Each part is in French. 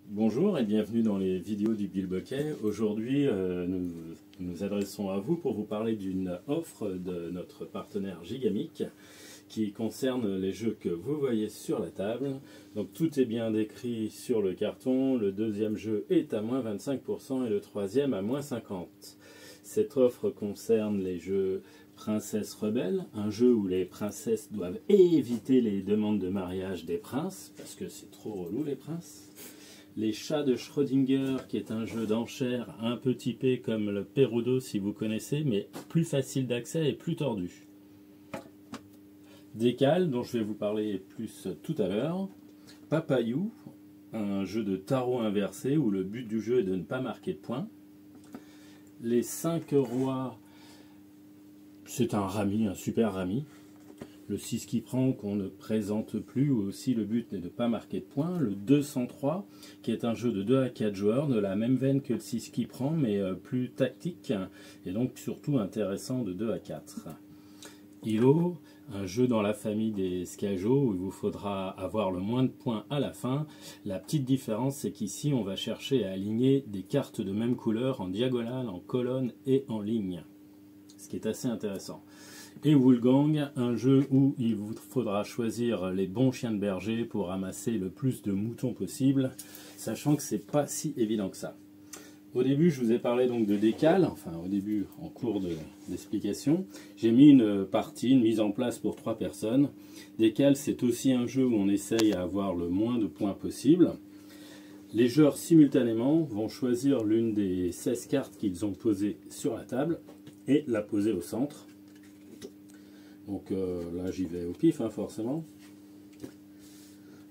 Bonjour et bienvenue dans les vidéos du Bilboquet. Aujourd'hui, nous nous adressons à vous pour vous parler d'une offre de notre partenaire Gigamic qui concerne les jeux que vous voyez sur la table. Donc tout est bien décrit sur le carton. Le deuxième jeu est à moins 25% et le troisième à moins 50%. Cette offre concerne les jeux Princesse Rebelle, un jeu où les princesses doivent éviter les demandes de mariage des princes, parce que c'est trop relou les princes. Les Chats de Schrödinger, qui est un jeu d'enchères un peu typé comme le Perudo si vous connaissez, mais plus facile d'accès et plus tordu. Décal, dont je vais vous parler plus tout à l'heure. Papayou, un jeu de tarot inversé où le but du jeu est de ne pas marquer de points. Les 5 rois, c'est un rami, un super rami. Le 6 qui prend qu'on ne présente plus, où aussi le but n'est de ne pas marquer de points. Le 203, qui est un jeu de 2 à 4 joueurs, de la même veine que le 6 qui prend, mais plus tactique, et donc surtout intéressant de 2 à 4. Ilo, un jeu dans la famille des Scajo, où il vous faudra avoir le moins de points à la fin. La petite différence, c'est qu'ici, on va chercher à aligner des cartes de même couleur en diagonale, en colonne et en ligne, ce qui est assez intéressant. Et Wolfgang, un jeu où il vous faudra choisir les bons chiens de berger pour ramasser le plus de moutons possible, sachant que c'est pas si évident que ça. Au début, je vous ai parlé donc de Décal, enfin au début, en cours d'explication. J'ai mis une mise en place pour 3 personnes. Décal, c'est aussi un jeu où on essaye à avoir le moins de points possible. Les joueurs simultanément vont choisir l'une des 16 cartes qu'ils ont posées sur la table et la poser au centre. Donc là j'y vais au pif forcément.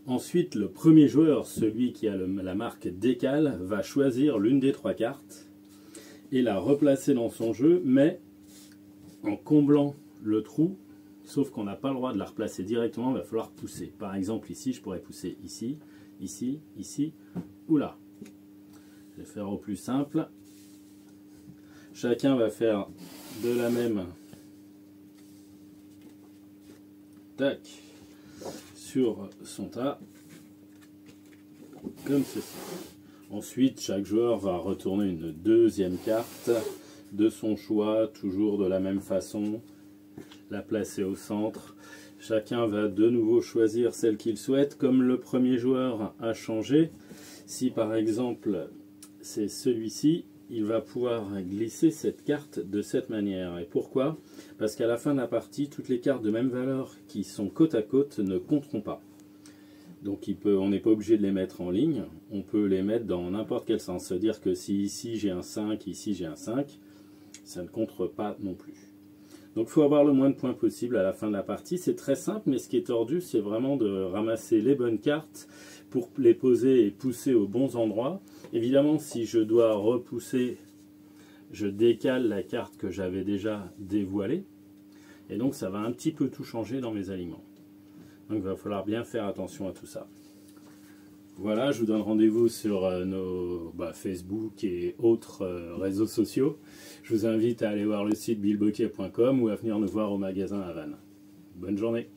Ensuite le premier joueur, celui qui a la marque Décal, va choisir l'une des 3 cartes et la replacer dans son jeu, mais en comblant le trou, sauf qu'on n'a pas le droit de la replacer directement, il va falloir pousser. Par exemple ici je pourrais pousser ici, ici, ici ou là. Je vais faire au plus simple. Chacun va faire de la même tac sur son tas comme ceci. Ensuite chaque joueur va retourner une deuxième carte de son choix, toujours de la même façon, la placer au centre. Chacun va de nouveau choisir celle qu'il souhaite. Comme le premier joueur a changé, si par exemple c'est celui-ci, il va pouvoir glisser cette carte de cette manière. Et pourquoi? Parce qu'à la fin de la partie, toutes les cartes de même valeur qui sont côte à côte ne compteront pas. Donc on n'est pas obligé de les mettre en ligne, on peut les mettre dans n'importe quel sens. C'est-à-dire que si ici j'ai un 5, ici j'ai un 5, ça ne compte pas non plus. Donc il faut avoir le moins de points possible à la fin de la partie. C'est très simple, mais ce qui est tordu, c'est vraiment de ramasser les bonnes cartes pour les poser et pousser aux bons endroits. Évidemment, si je dois repousser, je décale la carte que j'avais déjà dévoilée. Et donc ça va un petit peu tout changer dans mes alignements. Donc il va falloir bien faire attention à tout ça. Voilà, je vous donne rendez-vous sur nos Facebook et autres réseaux sociaux. Je vous invite à aller voir le site bilboquet.com ou à venir nous voir au magasin à Vannes. Bonne journée.